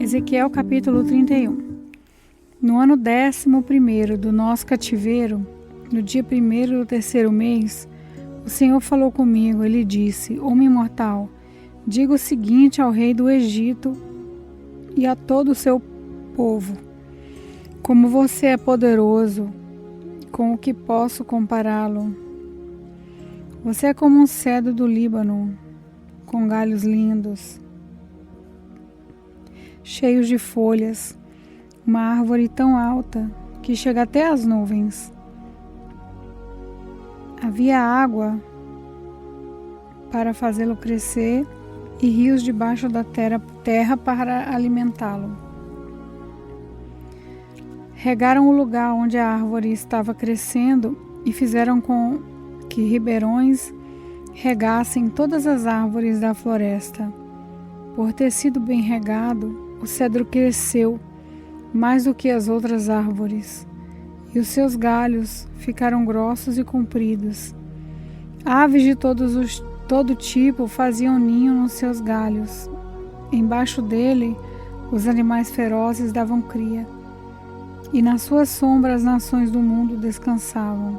Ezequiel capítulo 31. No ano 11º do nosso cativeiro, no dia 1º do terceiro mês, o Senhor falou comigo. Ele disse: Homem mortal, diga o seguinte ao rei do Egito e a todo o seu povo: como você é poderoso, com o que posso compará-lo? Você é como um cedro do Líbano, com galhos lindos, cheios de folhas, uma árvore tão alta que chega até as nuvens. Havia água para fazê-lo crescer e rios debaixo da terra para alimentá-lo. Regaram o lugar onde a árvore estava crescendo e fizeram com que ribeirões regassem todas as árvores da floresta. Por ter sido bem regado, o cedro cresceu mais do que as outras árvores, e os seus galhos ficaram grossos e compridos. Aves de todo tipo faziam ninho nos seus galhos. Embaixo dele, os animais ferozes davam cria, e na sua sombra as nações do mundo descansavam.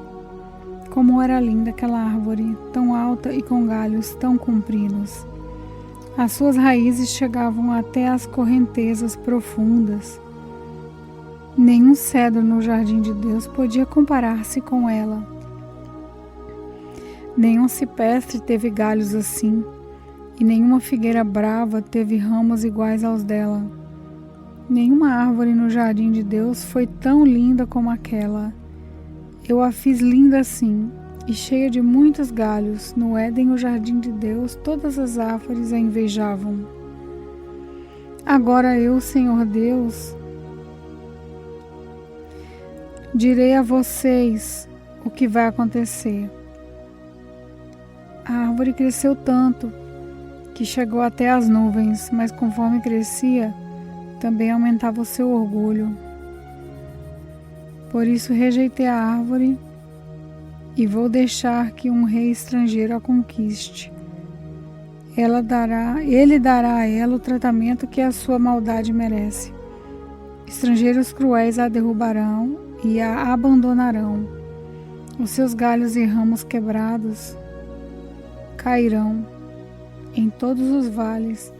Como era linda aquela árvore, tão alta e com galhos tão compridos. As suas raízes chegavam até as correntezas profundas. Nenhum cedro no jardim de Deus podia comparar-se com ela. Nenhum cipestre teve galhos assim, e nenhuma figueira brava teve ramos iguais aos dela. Nenhuma árvore no jardim de Deus foi tão linda como aquela. Eu a fiz linda assim, e cheia de muitos galhos. No Éden, o jardim de Deus, todas as árvores a invejavam. Agora eu, Senhor Deus, direi a vocês o que vai acontecer. A árvore cresceu tanto que chegou até as nuvens, mas conforme crescia, também aumentava o seu orgulho. Por isso rejeitei a árvore e vou deixar que um rei estrangeiro a conquiste. Ele dará a ela o tratamento que a sua maldade merece. Estrangeiros cruéis a derrubarão e a abandonarão. Os seus galhos e ramos quebrados cairão em todos os vales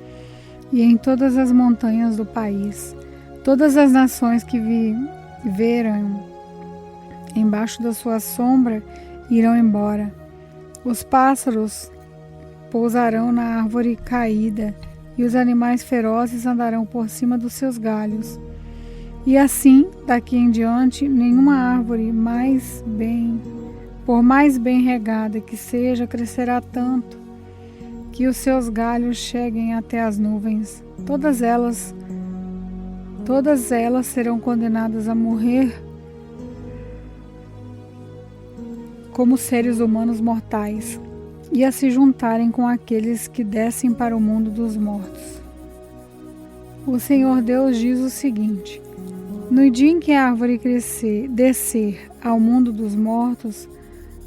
e em todas as montanhas do país. Todas as nações que viveram embaixo da sua sombra irão embora. Os pássaros pousarão na árvore caída e os animais ferozes andarão por cima dos seus galhos. E assim, daqui em diante, nenhuma árvore por mais bem regada que seja, crescerá tanto que os seus galhos cheguem até as nuvens. Todas elas serão condenadas a morrer como seres humanos mortais e a se juntarem com aqueles que descem para o mundo dos mortos. O Senhor Deus diz o seguinte: no dia em que a árvore descer ao mundo dos mortos,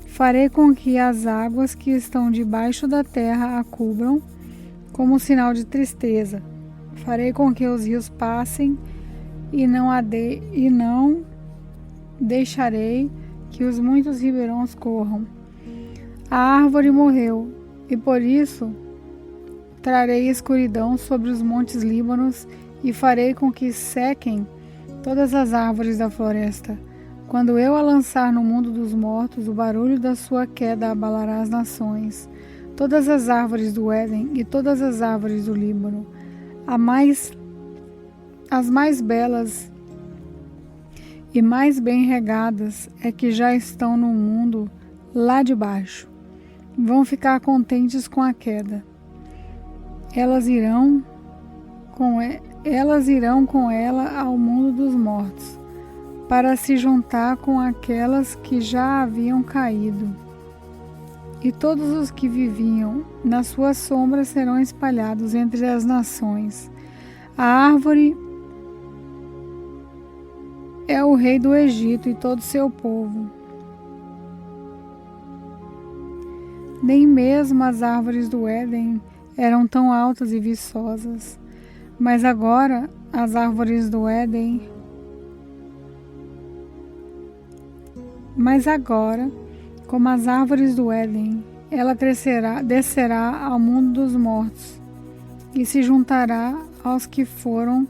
farei com que as águas que estão debaixo da terra a cubram como sinal de tristeza. Farei com que os rios passem e não deixarei que os muitos ribeirões corram. A árvore morreu, e por isso trarei escuridão sobre os montes Líbanos e farei com que sequem todas as árvores da floresta. Quando eu a lançar no mundo dos mortos, o barulho da sua queda abalará as nações. Todas as árvores do Éden e todas as árvores do Líbano, as mais belas e mais bem regadas é que já estão no mundo lá de baixo, vão ficar contentes com a queda. Elas irão com ela ao mundo dos mortos, para se juntar com aquelas que já haviam caído. E todos os que viviam na sua sombra serão espalhados entre as nações. A árvore é o rei do Egito e todo o seu povo. Nem mesmo as árvores do Éden eram tão altas e viçosas, Mas agora, as árvores do Éden. Mas agora, como as árvores do Éden, ela descerá ao mundo dos mortos e se juntará aos que foram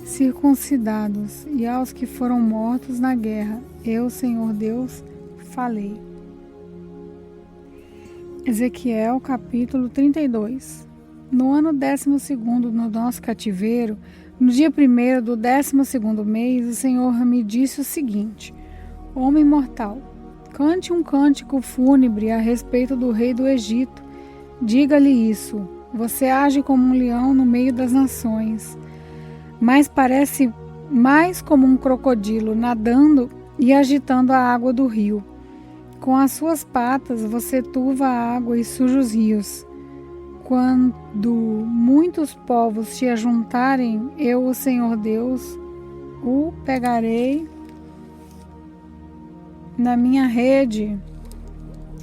circuncidados e aos que foram mortos na guerra. Eu, Senhor Deus, falei. Ezequiel, capítulo 32. No ano 12º do nosso cativeiro, no dia 1º do 12º mês, o Senhor me disse o seguinte: Homem mortal, cante um cântico fúnebre a respeito do rei do Egito. Diga-lhe isso: você age como um leão no meio das nações, mas parece mais como um crocodilo nadando e agitando a água do rio. Com as suas patas você turva a água e suja os rios. Quando muitos povos se ajuntarem, eu, o Senhor Deus, o pegarei na minha rede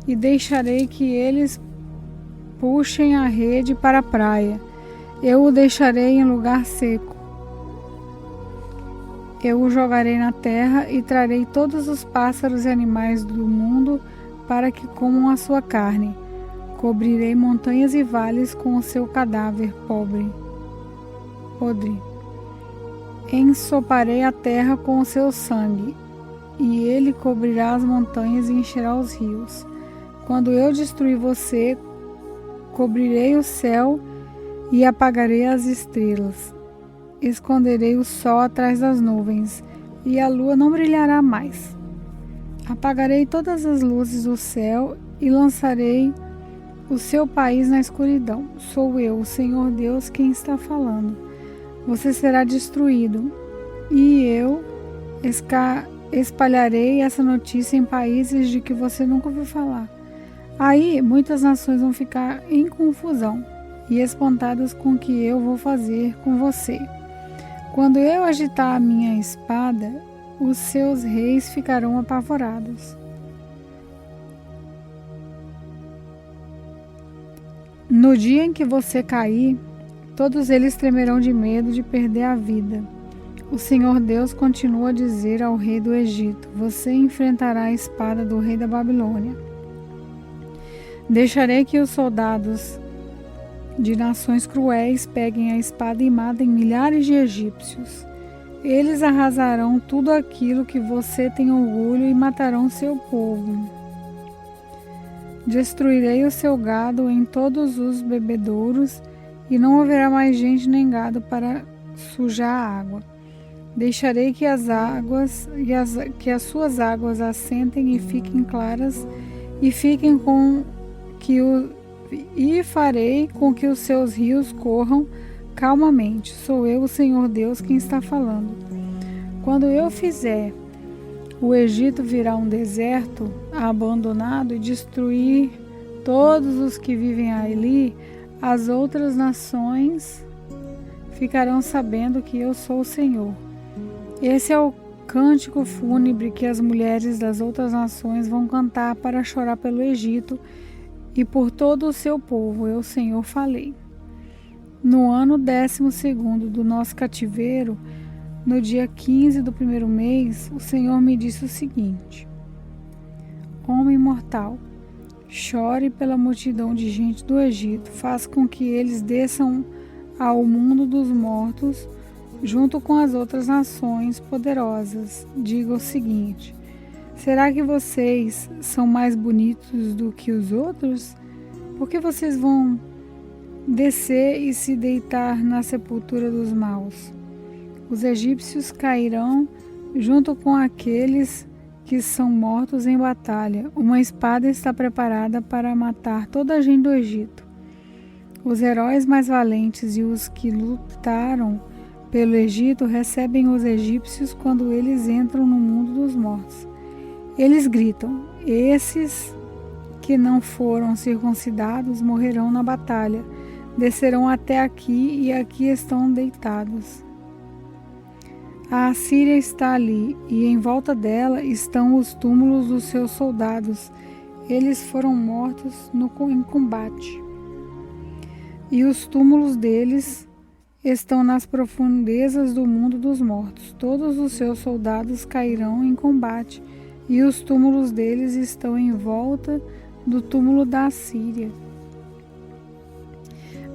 e deixarei que eles puxem a rede para a praia. Eu o deixarei em lugar seco. Eu o jogarei na terra e trarei todos os pássaros e animais do mundo para que comam a sua carne. Cobrirei montanhas e vales com o seu cadáver podre. Ensoparei a terra com o seu sangue, e ele cobrirá as montanhas e encherá os rios. Quando eu destruir você, cobrirei o céu e apagarei as estrelas. Esconderei o sol atrás das nuvens, e a lua não brilhará mais. Apagarei todas as luzes do céu e lançarei o seu país na escuridão. Sou eu, o Senhor Deus, quem está falando. Você será destruído, e eu espalharei essa notícia em países de que você nunca ouviu falar. Aí muitas nações vão ficar em confusão e espantadas com o que eu vou fazer com você. Quando eu agitar a minha espada, os seus reis ficarão apavorados. No dia em que você cair, todos eles tremerão de medo de perder a vida. O Senhor Deus continua a dizer ao rei do Egito: você enfrentará a espada do rei da Babilônia. Deixarei que os soldados de nações cruéis peguem a espada e matem milhares de egípcios. Eles arrasarão tudo aquilo que você tem orgulho e matarão seu povo. Destruirei o seu gado em todos os bebedouros e não haverá mais gente nem gado para sujar a água. Deixarei que as suas águas assentem e fiquem claras e farei com que os seus rios corram calmamente. Sou eu, o Senhor Deus, quem está falando. Quando eu fizer o Egito virar um deserto abandonado e destruir todos os que vivem ali, as outras nações ficarão sabendo que eu sou o Senhor. Esse é o cântico fúnebre que as mulheres das outras nações vão cantar para chorar pelo Egito e por todo o seu povo. Eu, Senhor, falei. No ano 12º do nosso cativeiro, no dia 15 do 1º mês, o Senhor me disse o seguinte: Homem mortal, chore pela multidão de gente do Egito, faz com que eles desçam ao mundo dos mortos, junto com as outras nações poderosas. Diga o seguinte: será que vocês são mais bonitos do que os outros? Por que vocês vão descer e se deitar na sepultura dos maus? Os egípcios cairão junto com aqueles que são mortos em batalha. Uma espada está preparada para matar toda a gente do Egito. Os heróis mais valentes e os que lutaram pelo Egito recebem os egípcios quando eles entram no mundo dos mortos. Eles gritam: esses que não foram circuncidados morrerão na batalha, descerão até aqui e aqui estão deitados. A Assíria está ali, e em volta dela estão os túmulos dos seus soldados. Eles foram mortos em combate. E os túmulos deles estão nas profundezas do mundo dos mortos. Todos os seus soldados cairão em combate, e os túmulos deles estão em volta do túmulo da Assíria.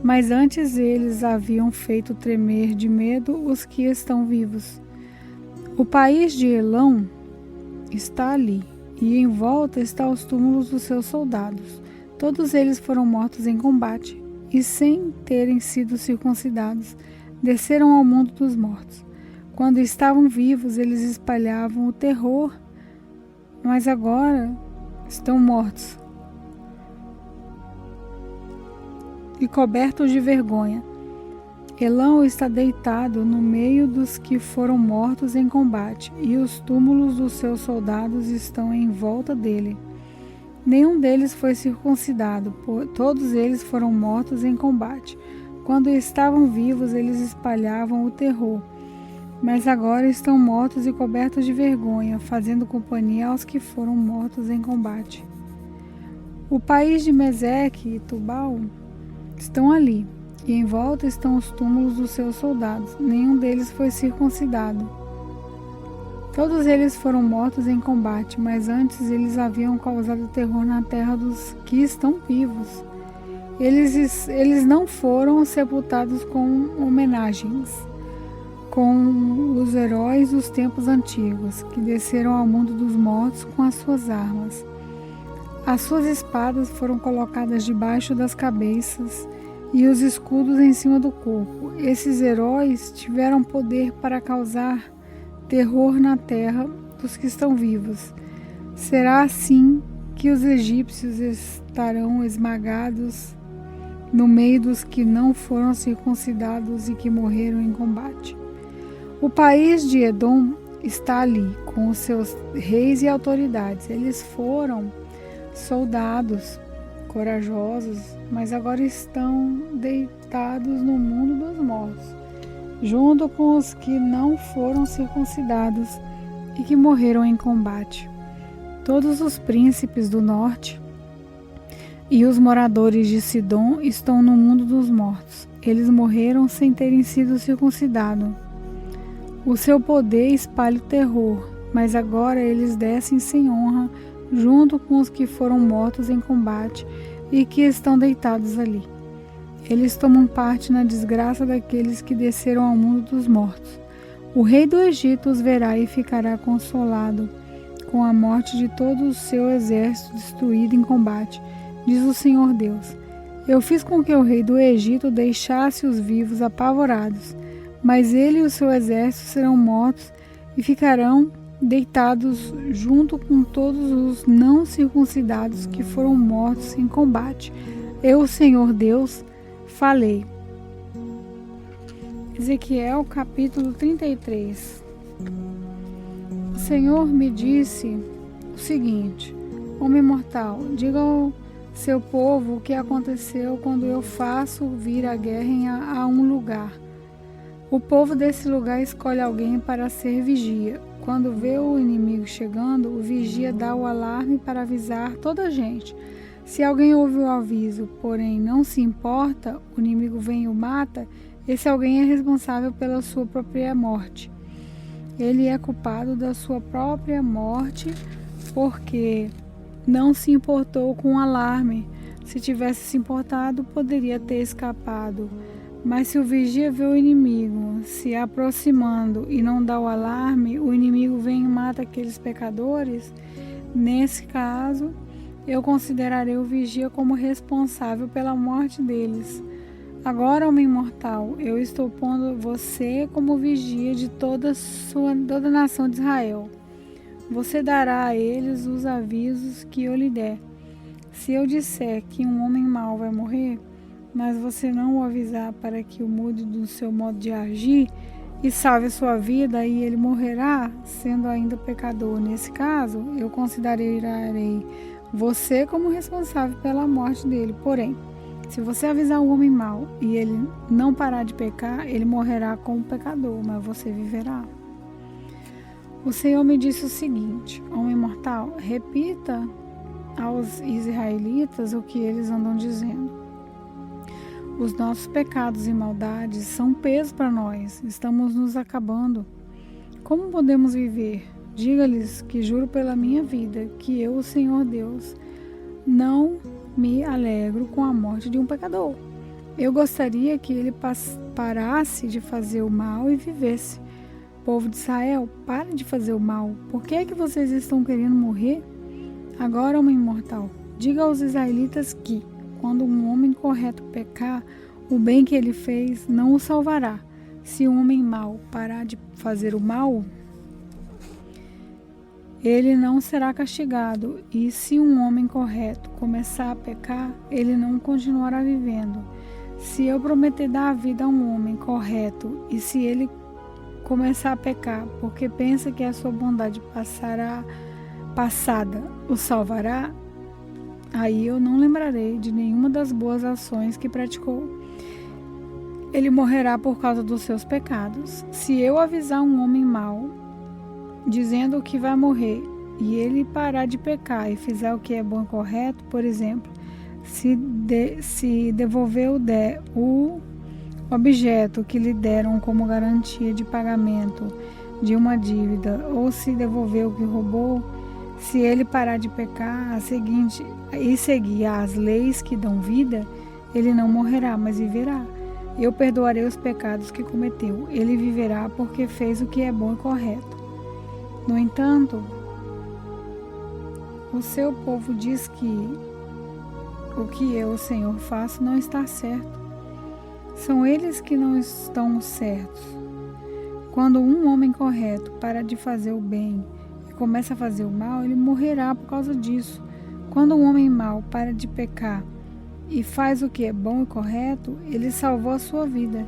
Mas antes eles haviam feito tremer de medo os que estão vivos. O país de Elão está ali, e em volta estão os túmulos dos seus soldados. Todos eles foram mortos em combate, e sem terem sido circuncidados, desceram ao mundo dos mortos. Quando estavam vivos, eles espalhavam o terror, mas agora estão mortos e cobertos de vergonha. Elão está deitado no meio dos que foram mortos em combate, e os túmulos dos seus soldados estão em volta dele. Nenhum deles foi circuncidado, todos eles foram mortos em combate. Quando estavam vivos, eles espalhavam o terror, mas agora estão mortos e cobertos de vergonha, fazendo companhia aos que foram mortos em combate. O país de Meseque e Tubal estão ali, e em volta estão os túmulos dos seus soldados. Nenhum deles foi circuncidado. Todos eles foram mortos em combate, mas antes eles haviam causado terror na terra dos que estão vivos. Eles não foram sepultados com homenagens, com os heróis dos tempos antigos, que desceram ao mundo dos mortos com as suas armas. As suas espadas foram colocadas debaixo das cabeças e os escudos em cima do corpo. Esses heróis tiveram poder para causar terror na terra dos que estão vivos. Será assim que os egípcios estarão esmagados no meio dos que não foram circuncidados e que morreram em combate. O país de Edom está ali, com os seus reis e autoridades. Eles foram soldados corajosos, mas agora estão deitados no mundo dos mortos, junto com os que não foram circuncidados e que morreram em combate. Todos os príncipes do norte e os moradores de Sidom estão no mundo dos mortos. Eles morreram sem terem sido circuncidados. O seu poder espalha o terror, mas agora eles descem sem honra, junto com os que foram mortos em combate e que estão deitados ali. Eles tomam parte na desgraça daqueles que desceram ao mundo dos mortos. O rei do Egito os verá e ficará consolado com a morte de todo o seu exército destruído em combate, diz o Senhor Deus. Eu fiz com que o rei do Egito deixasse os vivos apavorados, mas ele e o seu exército serão mortos e ficarão deitados junto com todos os não circuncidados que foram mortos em combate. Eu, o Senhor Deus, falei. Ezequiel capítulo 33. O Senhor me disse o seguinte: homem mortal, diga ao seu povo o que aconteceu quando eu faço vir a guerra a um lugar. O povo desse lugar escolhe alguém para ser vigia. Quando vê o inimigo chegando, o vigia dá o alarme para avisar toda a gente. Se alguém ouve o aviso, porém não se importa, o inimigo vem e o mata, esse alguém é responsável pela sua própria morte. Ele é culpado da sua própria morte porque não se importou com o alarme. Se tivesse se importado, poderia ter escapado. Mas se o vigia vê o inimigo se aproximando e não dá o alarme, o inimigo vem e mata aqueles pecadores. Nesse caso, eu considerarei o vigia como responsável pela morte deles. Agora, homem mortal, eu estou pondo você como vigia de toda a nação de Israel. Você dará a eles os avisos que eu lhe der. Se eu disser que um homem mau vai morrer, mas você não o avisar para que o mude do seu modo de agir e salve a sua vida, e ele morrerá, sendo ainda pecador. Nesse caso, eu considerarei você como responsável pela morte dele. Porém, se você avisar o homem mau e ele não parar de pecar, ele morrerá como pecador, mas você viverá. O Senhor me disse o seguinte: homem mortal, repita aos israelitas o que eles andam dizendo. Os nossos pecados e maldades são peso para nós, estamos nos acabando. Como podemos viver? Diga-lhes que juro pela minha vida que eu, o Senhor Deus, não me alegro com a morte de um pecador. Eu gostaria que ele parasse de fazer o mal e vivesse. Povo de Israel, parem de fazer o mal. Por que é que vocês estão querendo morrer? Agora, homem mortal, diga aos israelitas que, quando um homem correto pecar, o bem que ele fez não o salvará. Se um homem mau parar de fazer o mal, ele não será castigado. E se um homem correto começar a pecar, ele não continuará vivendo. Se eu prometer dar a vida a um homem correto, e se ele começar a pecar, porque pensa que a sua bondade passada o salvará, aí eu não lembrarei de nenhuma das boas ações que praticou. Ele morrerá por causa dos seus pecados. Se eu avisar um homem mau, dizendo que vai morrer, e ele parar de pecar e fizer o que é bom e correto, por exemplo, se devolver o objeto que lhe deram como garantia de pagamento de uma dívida, ou se devolver o que roubou, se ele parar de pecar e seguir as leis que dão vida, ele não morrerá, mas viverá. Eu perdoarei os pecados que cometeu. Ele viverá porque fez o que é bom e correto. No entanto, o seu povo diz que o que eu, o Senhor, faço não está certo. São eles que não estão certos. Quando um homem correto para de fazer o bem e começa a fazer o mal, ele morrerá por causa disso. Quando um homem mau para de pecar e faz o que é bom e correto, ele salvou a sua vida.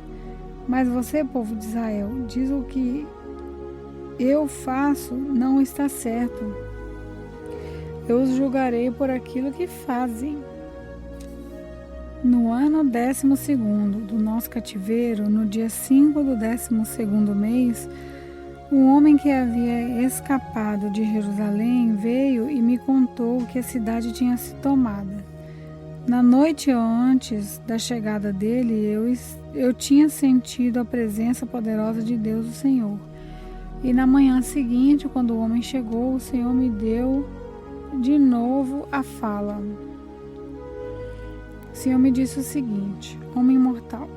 Mas você, povo de Israel, diz o que eu faço não está certo. Eu os julgarei por aquilo que fazem. No ano 12º do nosso cativeiro, no dia 5 do 12º mês, um homem que havia escapado de Jerusalém veio e me contou que a cidade tinha sido tomada. Na noite antes da chegada dele, eu tinha sentido a presença poderosa de Deus, o Senhor. E na manhã seguinte, quando o homem chegou, o Senhor me deu de novo a fala. O Senhor me disse o seguinte: homem mortal,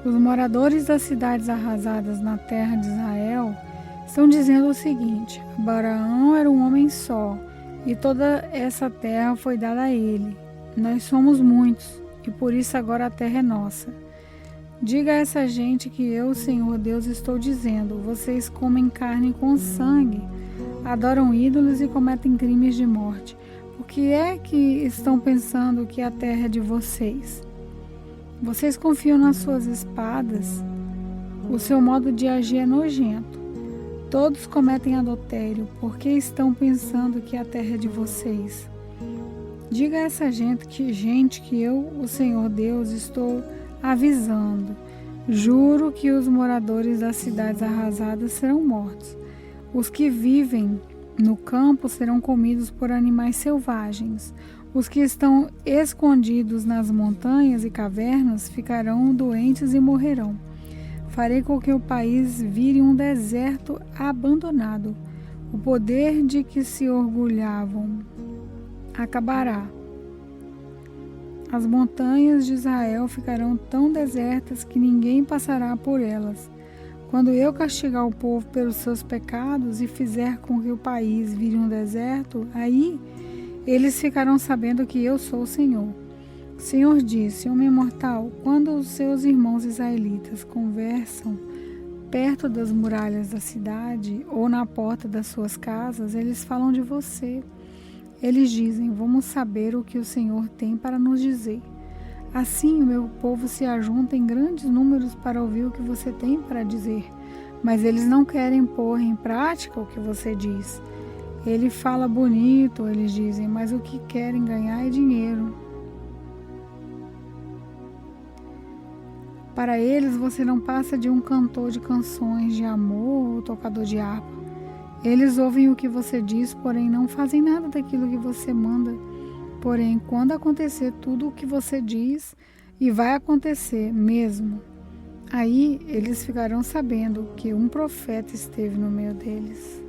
os moradores das cidades arrasadas na terra de Israel estão dizendo o seguinte: Abraão era um homem só, e toda essa terra foi dada a ele. Nós somos muitos, e por isso agora a terra é nossa. Diga a essa gente que eu, Senhor Deus, estou dizendo: vocês comem carne com sangue, adoram ídolos e cometem crimes de morte. Por que é que estão pensando que a terra é de vocês? Vocês confiam nas suas espadas? O seu modo de agir é nojento. Todos cometem adultério. Por que estão pensando que a terra é de vocês? Diga a essa gente que eu, o Senhor Deus, estou avisando. Juro que os moradores das cidades arrasadas serão mortos. Os que vivem no campo serão comidos por animais selvagens. Os que estão escondidos nas montanhas e cavernas ficarão doentes e morrerão. Farei com que o país vire um deserto abandonado. O poder de que se orgulhavam acabará. As montanhas de Israel ficarão tão desertas que ninguém passará por elas. Quando eu castigar o povo pelos seus pecados e fizer com que o país vire um deserto, aí eles ficarão sabendo que eu sou o Senhor. O Senhor disse: homem mortal, quando os seus irmãos israelitas conversam perto das muralhas da cidade ou na porta das suas casas, eles falam de você. Eles dizem: vamos saber o que o Senhor tem para nos dizer. Assim o meu povo se ajunta em grandes números para ouvir o que você tem para dizer, mas eles não querem pôr em prática o que você diz. Ele fala bonito, eles dizem, mas o que querem ganhar é dinheiro. Para eles você não passa de um cantor de canções de amor ou tocador de harpa. Eles ouvem o que você diz, porém não fazem nada daquilo que você manda. Porém, quando acontecer tudo o que você diz, e vai acontecer mesmo, aí eles ficarão sabendo que um profeta esteve no meio deles.